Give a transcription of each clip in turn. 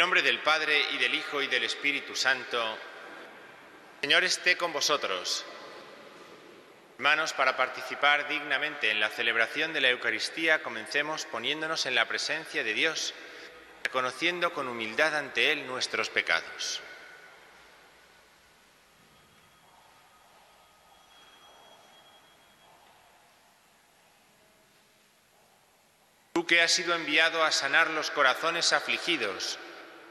nombre del Padre, y del Hijo, y del Espíritu Santo. El Señor esté con vosotros. Hermanos, para participar dignamente en la celebración de la Eucaristía, comencemos poniéndonos en la presencia de Dios, reconociendo con humildad ante Él nuestros pecados. Tú que has sido enviado a sanar los corazones afligidos,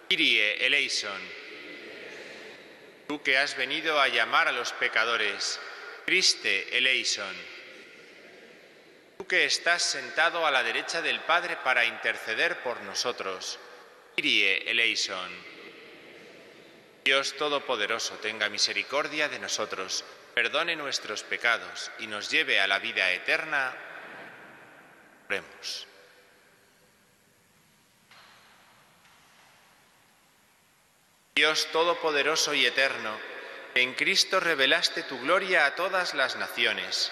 Kyrie eleison. Tú que has venido a llamar a los pecadores, Christe eleison. Tú que estás sentado a la derecha del Padre para interceder por nosotros, Kyrie eleison. Dios Todopoderoso tenga misericordia de nosotros, perdone nuestros pecados y nos lleve a la vida eterna. Oremos. Dios Todopoderoso y Eterno, en Cristo revelaste tu gloria a todas las naciones.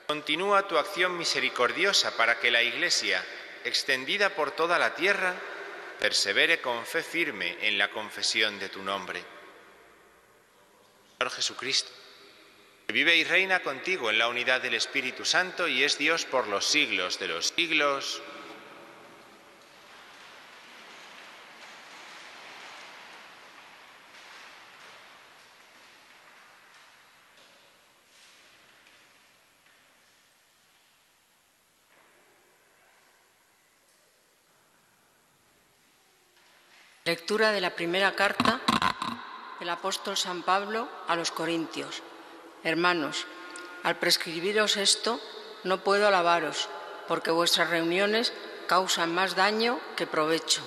Continúa tu acción misericordiosa para que la Iglesia, extendida por toda la tierra, persevere con fe firme en la confesión de tu nombre. Señor Jesucristo, que vive y reina contigo en la unidad del Espíritu Santo y es Dios por los siglos de los siglos. Lectura de la primera carta del apóstol San Pablo a los Corintios. Hermanos, al prescribiros esto, no puedo alabaros, porque vuestras reuniones causan más daño que provecho.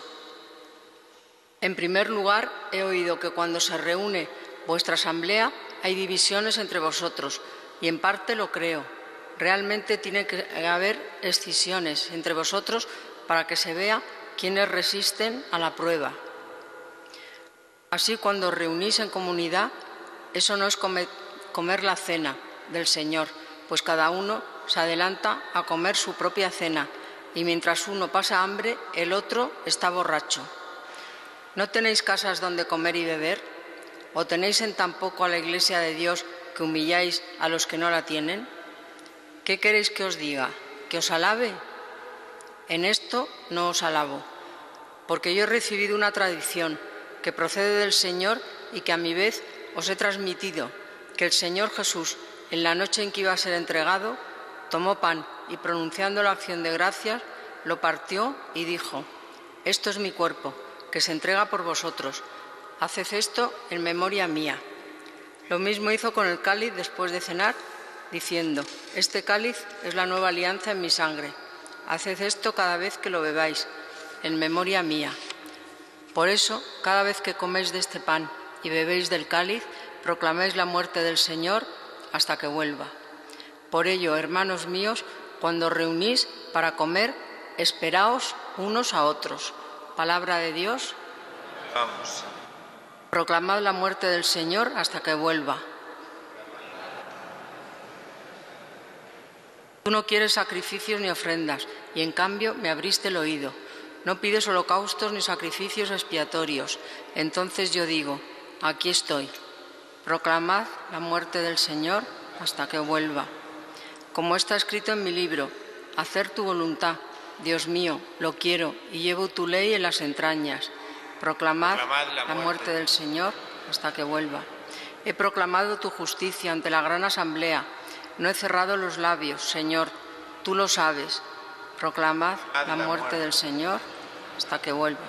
En primer lugar, he oído que cuando se reúne vuestra asamblea hay divisiones entre vosotros, y en parte lo creo. Realmente tiene que haber escisiones entre vosotros para que se vea quiénes resisten a la prueba. Así, cuando os reunís en comunidad, eso no es comer la cena del Señor, pues cada uno se adelanta a comer su propia cena, y mientras uno pasa hambre, el otro está borracho. ¿No tenéis casas donde comer y beber? ¿O tenéis en tan poco a la Iglesia de Dios que humilláis a los que no la tienen? ¿Qué queréis que os diga? ¿Que os alabe? En esto no os alabo, porque yo he recibido una tradición que procede del Señor y que a mi vez os he transmitido, que el Señor Jesús, en la noche en que iba a ser entregado, tomó pan y, pronunciando la acción de gracias, lo partió y dijo: «Esto es mi cuerpo, que se entrega por vosotros. Haced esto en memoria mía». Lo mismo hizo con el cáliz después de cenar, diciendo: «Este cáliz es la nueva alianza en mi sangre. Haced esto cada vez que lo bebáis, en memoria mía». Por eso, cada vez que coméis de este pan y bebéis del cáliz, proclaméis la muerte del Señor hasta que vuelva. Por ello, hermanos míos, cuando os reunís para comer, esperaos unos a otros. Palabra de Dios. Vamos. Proclamad la muerte del Señor hasta que vuelva. Tú no quieres sacrificios ni ofrendas, y en cambio me abriste el oído. No pides holocaustos ni sacrificios expiatorios. Entonces yo digo: aquí estoy. Proclamad la muerte del Señor hasta que vuelva. Como está escrito en mi libro: hacer tu voluntad, Dios mío, lo quiero, y llevo tu ley en las entrañas. Proclamad la muerte del Señor hasta que vuelva. He proclamado tu justicia ante la gran asamblea. No he cerrado los labios, Señor, tú lo sabes. Proclamad la muerte del Señor hasta que vuelva.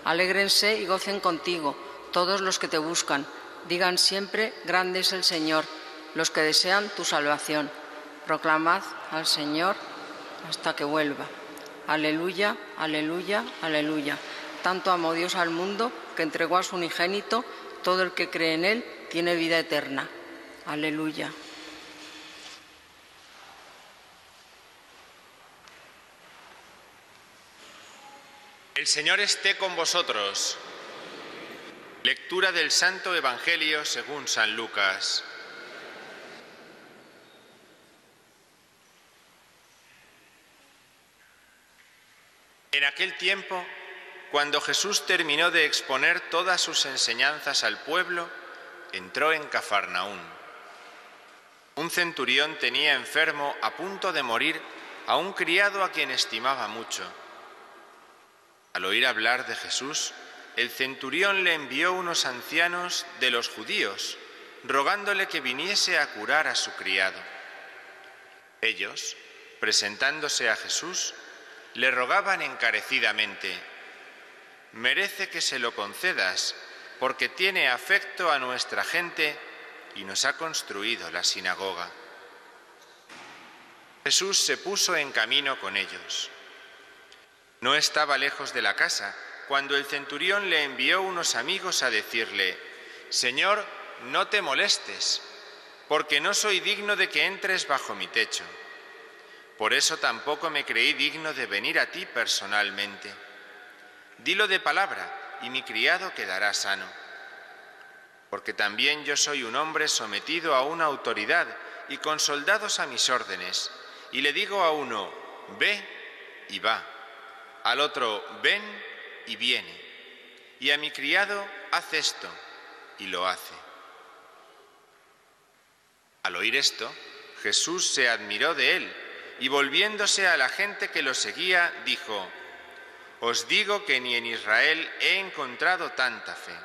Alégrense y gocen contigo todos los que te buscan. Digan siempre: grande es el Señor, los que desean tu salvación. Proclamad al Señor hasta que vuelva. Aleluya, aleluya, aleluya. Tanto amó Dios al mundo que entregó a su unigénito. Todo el que cree en Él tiene vida eterna. Aleluya. El Señor esté con vosotros. Lectura del Santo Evangelio según San Lucas. En aquel tiempo, cuando Jesús terminó de exponer todas sus enseñanzas al pueblo, entró en Cafarnaún. Un centurión tenía enfermo a punto de morir a un criado a quien estimaba mucho. Al oír hablar de Jesús, el centurión le envió unos ancianos de los judíos, rogándole que viniese a curar a su criado. Ellos, presentándose a Jesús, le rogaban encarecidamente: «Merece que se lo concedas, porque tiene afecto a nuestra gente y nos ha construido la sinagoga». Jesús se puso en camino con ellos. No estaba lejos de la casa cuando el centurión le envió unos amigos a decirle: «Señor, no te molestes, porque no soy digno de que entres bajo mi techo. Por eso tampoco me creí digno de venir a ti personalmente. Dilo de palabra y mi criado quedará sano. Porque también yo soy un hombre sometido a una autoridad y con soldados a mis órdenes, y le digo a uno: ve, y va; al otro: ven, y viene; y a mi criado: haz esto, y lo hace». Al oír esto, Jesús se admiró de él, y volviéndose a la gente que lo seguía, dijo: «Os digo que ni en Israel he encontrado tanta fe».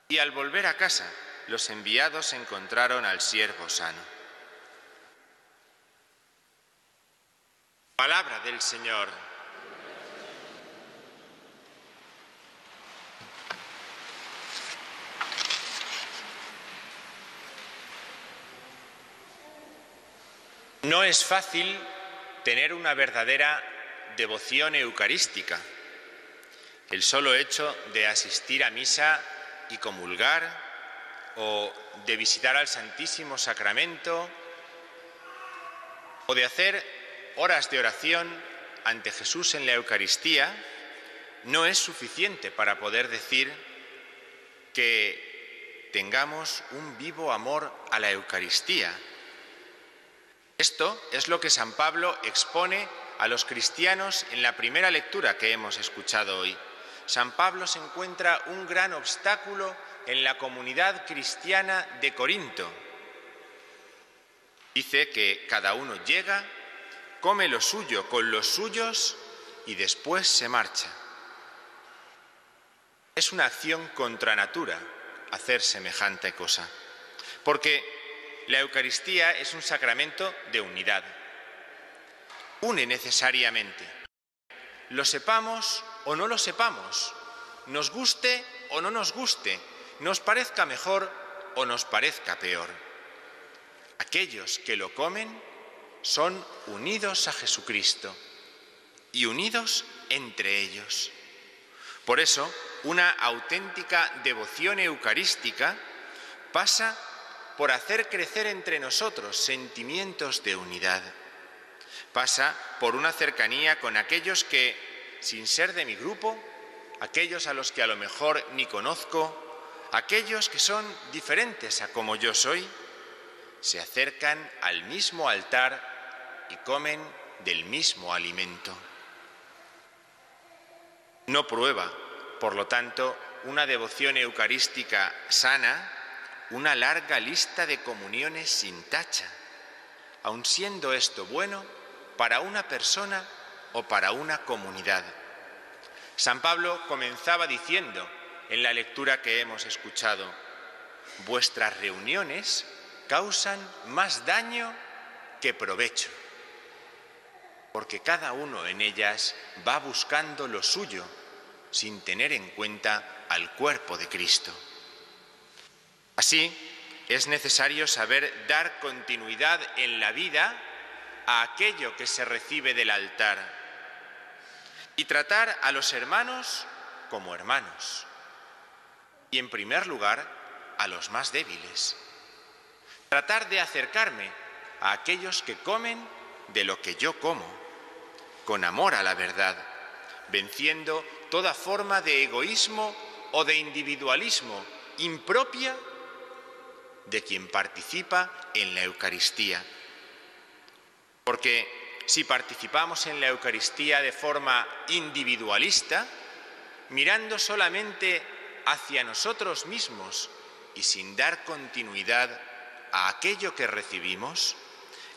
Y al volver a casa, los enviados encontraron al siervo sano. Palabra del Señor. No es fácil tener una verdadera devoción eucarística. El solo hecho de asistir a misa y comulgar, o de visitar al Santísimo Sacramento, o de hacer horas de oración ante Jesús en la Eucaristía, no es suficiente para poder decir que tengamos un vivo amor a la Eucaristía. Esto es lo que San Pablo expone a los cristianos en la primera lectura que hemos escuchado hoy. San Pablo se encuentra un gran obstáculo en la comunidad cristiana de Corinto. Dice que cada uno llega, come lo suyo con los suyos y después se marcha. Es una acción contra natura hacer semejante cosa, porque la Eucaristía es un sacramento de unidad. Une necesariamente. Lo sepamos o no lo sepamos, nos guste o no nos guste, nos parezca mejor o nos parezca peor. Aquellos que lo comen son unidos a Jesucristo y unidos entre ellos. Por eso, una auténtica devoción eucarística pasa por hacer crecer entre nosotros sentimientos de unidad. Pasa por una cercanía con aquellos que, sin ser de mi grupo, aquellos a los que a lo mejor ni conozco, aquellos que son diferentes a como yo soy, se acercan al mismo altar y comen del mismo alimento. No prueba, por lo tanto, una devoción eucarística sana una larga lista de comuniones sin tacha, aun siendo esto bueno para una persona o para una comunidad. San Pablo comenzaba diciendo en la lectura que hemos escuchado: vuestras reuniones causan más daño que provecho, porque cada uno en ellas va buscando lo suyo sin tener en cuenta al cuerpo de Cristo. Así, es necesario saber dar continuidad en la vida a aquello que se recibe del altar y tratar a los hermanos como hermanos y, en primer lugar, a los más débiles. Tratar de acercarme a aquellos que comen de lo que yo como, con amor a la verdad, venciendo toda forma de egoísmo o de individualismo impropia de quien participa en la Eucaristía. Porque si participamos en la Eucaristía de forma individualista, mirando solamente hacia nosotros mismos y sin dar continuidad a aquello que recibimos,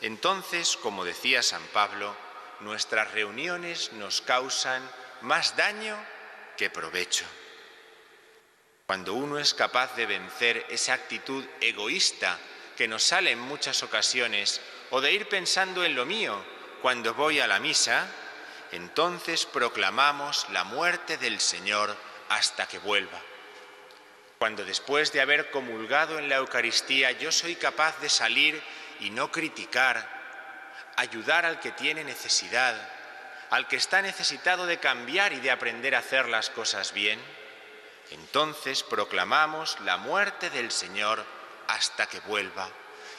entonces, como decía San Pablo, nuestras reuniones nos causan más daño que provecho. Cuando uno es capaz de vencer esa actitud egoísta que nos sale en muchas ocasiones, o de ir pensando en lo mío cuando voy a la misa, entonces proclamamos la muerte del Señor hasta que vuelva. Cuando después de haber comulgado en la Eucaristía yo soy capaz de salir y no criticar, ayudar al que tiene necesidad, al que está necesitado de cambiar y de aprender a hacer las cosas bien, entonces proclamamos la muerte del Señor hasta que vuelva.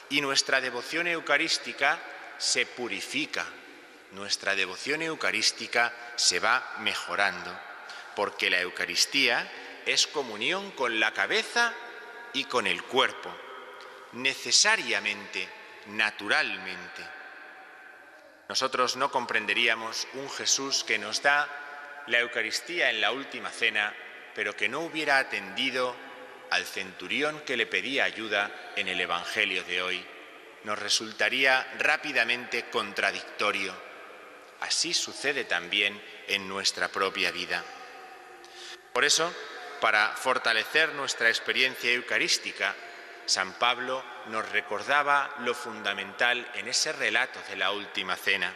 Y nuestra devoción eucarística se purifica, nuestra devoción eucarística se va mejorando, porque la Eucaristía es comunión con la cabeza y con el cuerpo, necesariamente, naturalmente. Nosotros no comprenderíamos un Jesús que nos da la Eucaristía en la última cena, pero que no hubiera atendido al centurión que le pedía ayuda en el Evangelio de hoy. Nos resultaría rápidamente contradictorio. Así sucede también en nuestra propia vida. Por eso, para fortalecer nuestra experiencia eucarística, San Pablo nos recordaba lo fundamental en ese relato de la última cena.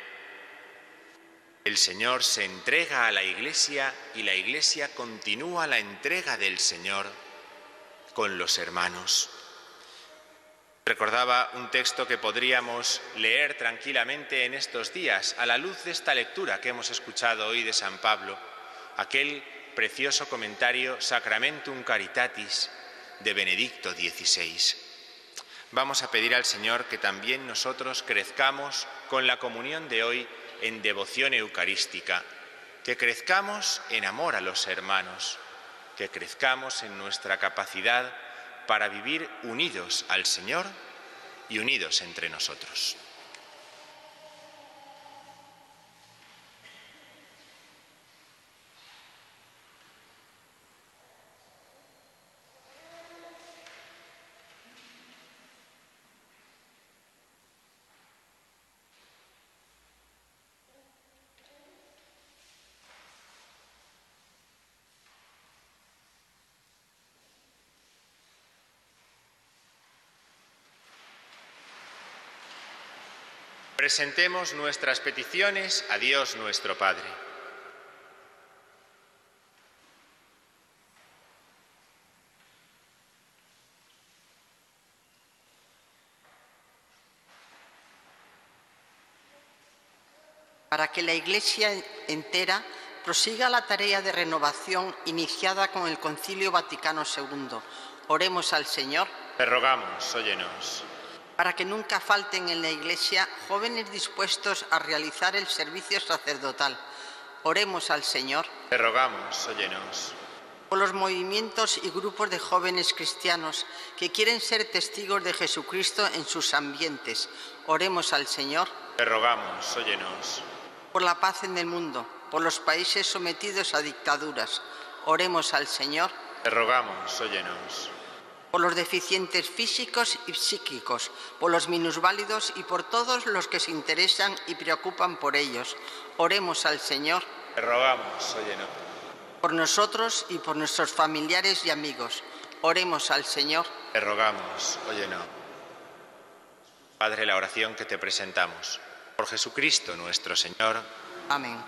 El Señor se entrega a la Iglesia y la Iglesia continúa la entrega del Señor con los hermanos. Recordaba un texto que podríamos leer tranquilamente en estos días, a la luz de esta lectura que hemos escuchado hoy de San Pablo, aquel precioso comentario Sacramentum Caritatis de Benedicto XVI. Vamos a pedir al Señor que también nosotros crezcamos con la comunión de hoy en devoción eucarística, que crezcamos en amor a los hermanos, que crezcamos en nuestra capacidad para vivir unidos al Señor y unidos entre nosotros. Presentemos nuestras peticiones a Dios nuestro Padre. Para que la Iglesia entera prosiga la tarea de renovación iniciada con el Concilio Vaticano II. Oremos al Señor. Te rogamos, óyenos. Para que nunca falten en la Iglesia jóvenes dispuestos a realizar el servicio sacerdotal. Oremos al Señor. Te rogamos, óyenos. Por los movimientos y grupos de jóvenes cristianos que quieren ser testigos de Jesucristo en sus ambientes. Oremos al Señor. Te rogamos, óyenos. Por la paz en el mundo, por los países sometidos a dictaduras. Oremos al Señor. Te rogamos, óyenos. Por los deficientes físicos y psíquicos, por los minusválidos y por todos los que se interesan y preocupan por ellos. Oremos al Señor. Te rogamos, óyenos. Por nosotros y por nuestros familiares y amigos. Oremos al Señor. Te rogamos, óyenos. Padre, la oración que te presentamos. Por Jesucristo nuestro Señor. Amén.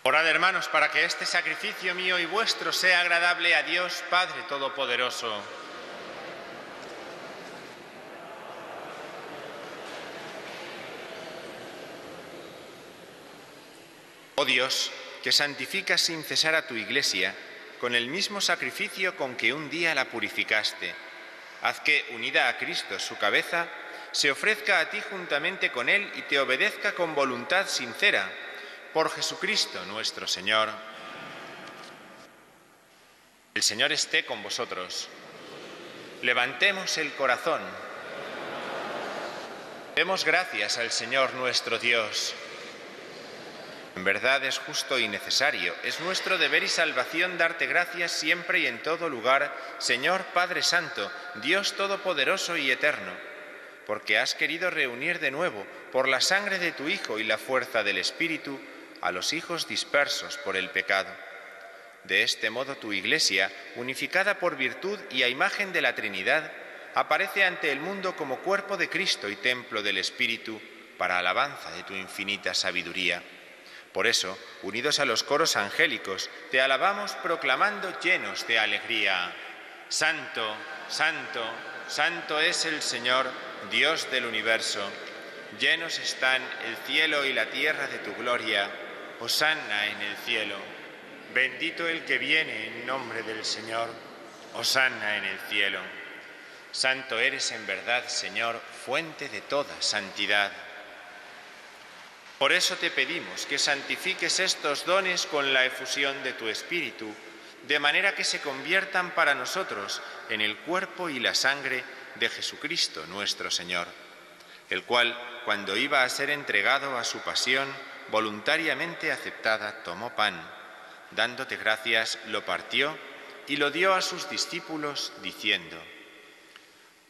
Orad, hermanos, para que este sacrificio mío y vuestro sea agradable a Dios Padre Todopoderoso. Oh Dios, que santificas sin cesar a tu Iglesia, con el mismo sacrificio con que un día la purificaste, haz que, unida a Cristo, su cabeza, se ofrezca a ti juntamente con Él y te obedezca con voluntad sincera, por Jesucristo nuestro Señor. El Señor esté con vosotros. Levantemos el corazón. Demos gracias al Señor nuestro Dios. En verdad es justo y necesario, es nuestro deber y salvación darte gracias siempre y en todo lugar, Señor Padre Santo, Dios Todopoderoso y Eterno, porque has querido reunir de nuevo, por la sangre de tu Hijo y la fuerza del Espíritu, a los hijos dispersos por el pecado. De este modo tu Iglesia, unificada por virtud y a imagen de la Trinidad, aparece ante el mundo como cuerpo de Cristo y templo del Espíritu, para alabanza de tu infinita sabiduría. Por eso, unidos a los coros angélicos, te alabamos proclamando llenos de alegría: Santo, Santo, Santo es el Señor, Dios del universo. Llenos están el cielo y la tierra de tu gloria. Hosanna en el cielo. Bendito el que viene en nombre del Señor. Hosanna en el cielo. Santo eres en verdad, Señor, fuente de toda santidad. Por eso te pedimos que santifiques estos dones con la efusión de tu Espíritu, de manera que se conviertan para nosotros en el cuerpo y la sangre de Jesucristo nuestro Señor, el cual, cuando iba a ser entregado a su pasión, voluntariamente aceptada, tomó pan, dándote gracias, lo partió y lo dio a sus discípulos, diciendo: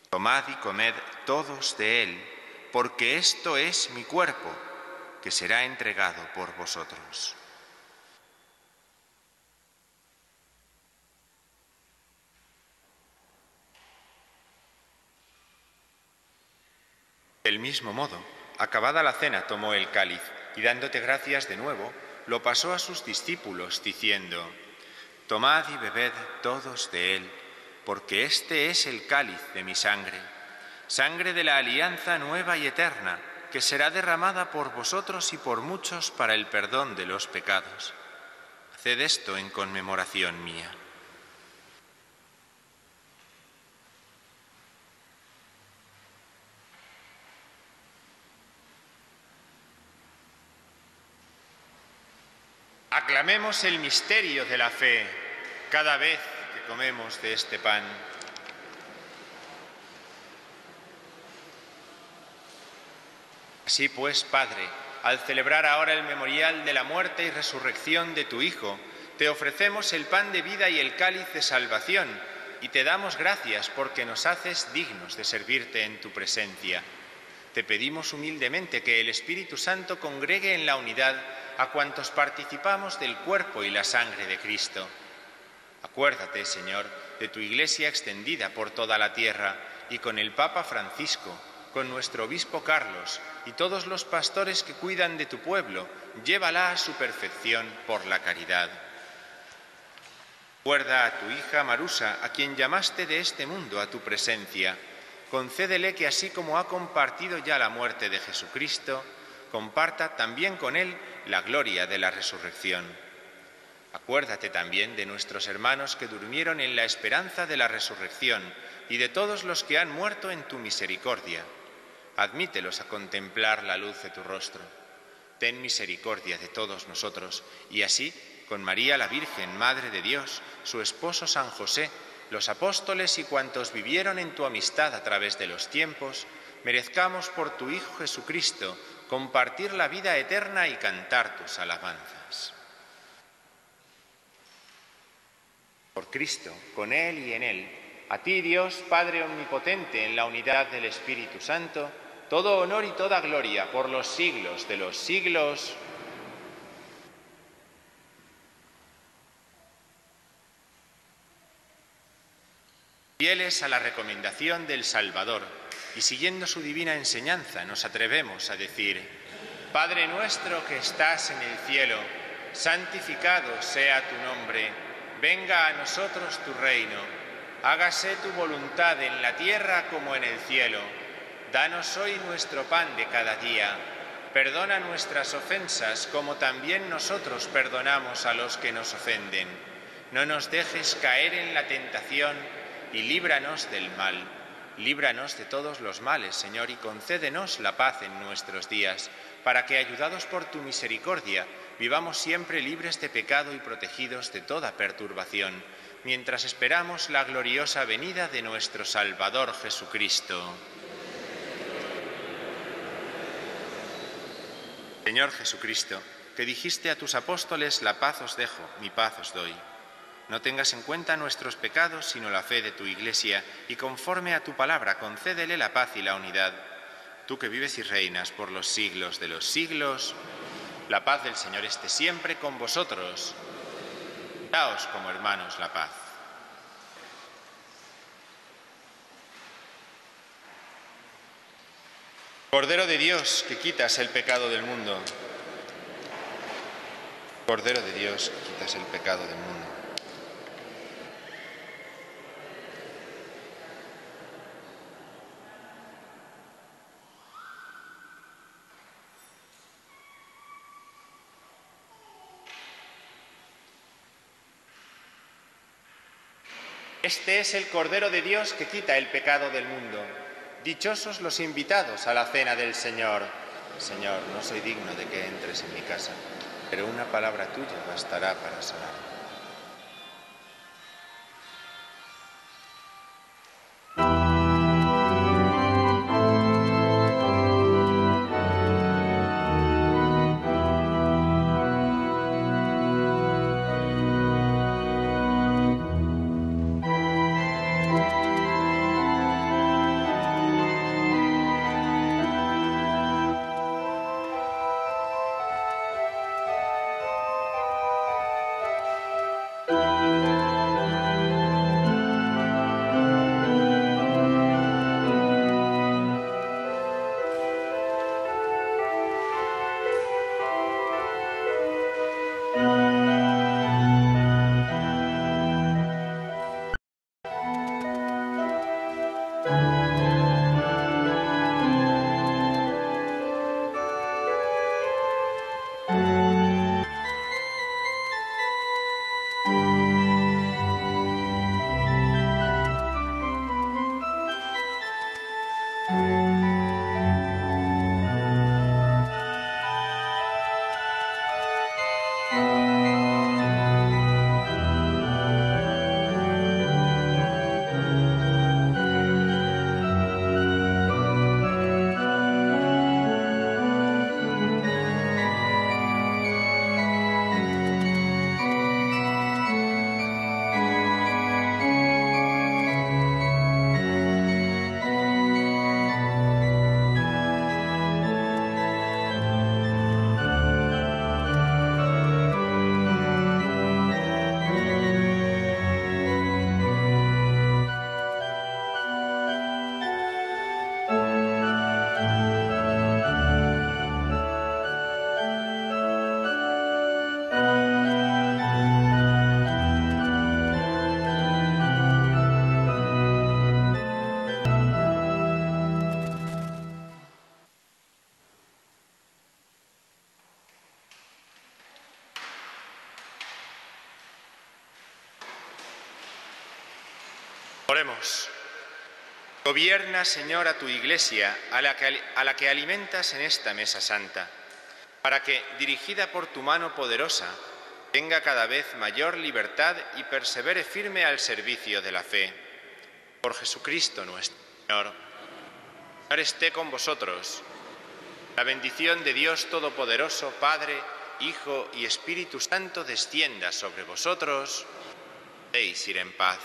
Tomad y comed todos de él, porque esto es mi cuerpo, que será entregado por vosotros. Del mismo modo, acabada la cena, tomó el cáliz, y dándote gracias de nuevo, lo pasó a sus discípulos, diciendo: Tomad y bebed todos de él, porque este es el cáliz de mi sangre, sangre de la alianza nueva y eterna, que será derramada por vosotros y por muchos para el perdón de los pecados. Haced esto en conmemoración mía. Aclamemos el misterio de la fe cada vez que comemos de este pan. Así pues, Padre, al celebrar ahora el memorial de la muerte y resurrección de tu Hijo, te ofrecemos el pan de vida y el cáliz de salvación, y te damos gracias porque nos haces dignos de servirte en tu presencia. Te pedimos humildemente que el Espíritu Santo congregue en la unidad a cuantos participamos del cuerpo y la sangre de Cristo. Acuérdate, Señor, de tu Iglesia extendida por toda la tierra, y con el Papa Francisco, con nuestro obispo Carlos y todos los pastores que cuidan de tu pueblo, llévala a su perfección por la caridad. Recuerda a tu hija Marusa, a quien llamaste de este mundo a tu presencia. Concédele que, así como ha compartido ya la muerte de Jesucristo, comparta también con él la gloria de la resurrección. Acuérdate también de nuestros hermanos que durmieron en la esperanza de la resurrección y de todos los que han muerto en tu misericordia. Admítelos a contemplar la luz de tu rostro. Ten misericordia de todos nosotros, y así, con María la Virgen, Madre de Dios, su esposo San José, los apóstoles y cuantos vivieron en tu amistad a través de los tiempos, merezcamos por tu Hijo Jesucristo compartir la vida eterna y cantar tus alabanzas. Por Cristo, con Él y en Él, a ti, Dios, Padre omnipotente, en la unidad del Espíritu Santo, todo honor y toda gloria por los siglos de los siglos. Fieles a la recomendación del Salvador y siguiendo su divina enseñanza, nos atrevemos a decir: Padre nuestro que estás en el cielo, santificado sea tu nombre, venga a nosotros tu reino, hágase tu voluntad en la tierra como en el cielo. Danos hoy nuestro pan de cada día, perdona nuestras ofensas como también nosotros perdonamos a los que nos ofenden. No nos dejes caer en la tentación y líbranos del mal. Líbranos de todos los males, Señor, y concédenos la paz en nuestros días, para que, ayudados por tu misericordia, vivamos siempre libres de pecado y protegidos de toda perturbación, mientras esperamos la gloriosa venida de nuestro Salvador Jesucristo. Señor Jesucristo, que dijiste a tus apóstoles: la paz os dejo, mi paz os doy. No tengas en cuenta nuestros pecados, sino la fe de tu Iglesia, y conforme a tu palabra concédele la paz y la unidad. Tú que vives y reinas por los siglos de los siglos, la paz del Señor esté siempre con vosotros. Daos como hermanos la paz. Cordero de Dios, que quitas el pecado del mundo. Cordero de Dios, que quitas el pecado del mundo. Este es el Cordero de Dios que quita el pecado del mundo. Dichosos los invitados a la cena del Señor. Señor, no soy digno de que entres en mi casa, pero una palabra tuya bastará para sanarme. Oremos. Gobierna, Señor, a tu Iglesia, a la que alimentas en esta mesa santa, para que, dirigida por tu mano poderosa, tenga cada vez mayor libertad y persevere firme al servicio de la fe. Por Jesucristo nuestro Señor. Señor, esté con vosotros. La bendición de Dios Todopoderoso, Padre, Hijo y Espíritu Santo, descienda sobre vosotros. Podéis ir en paz.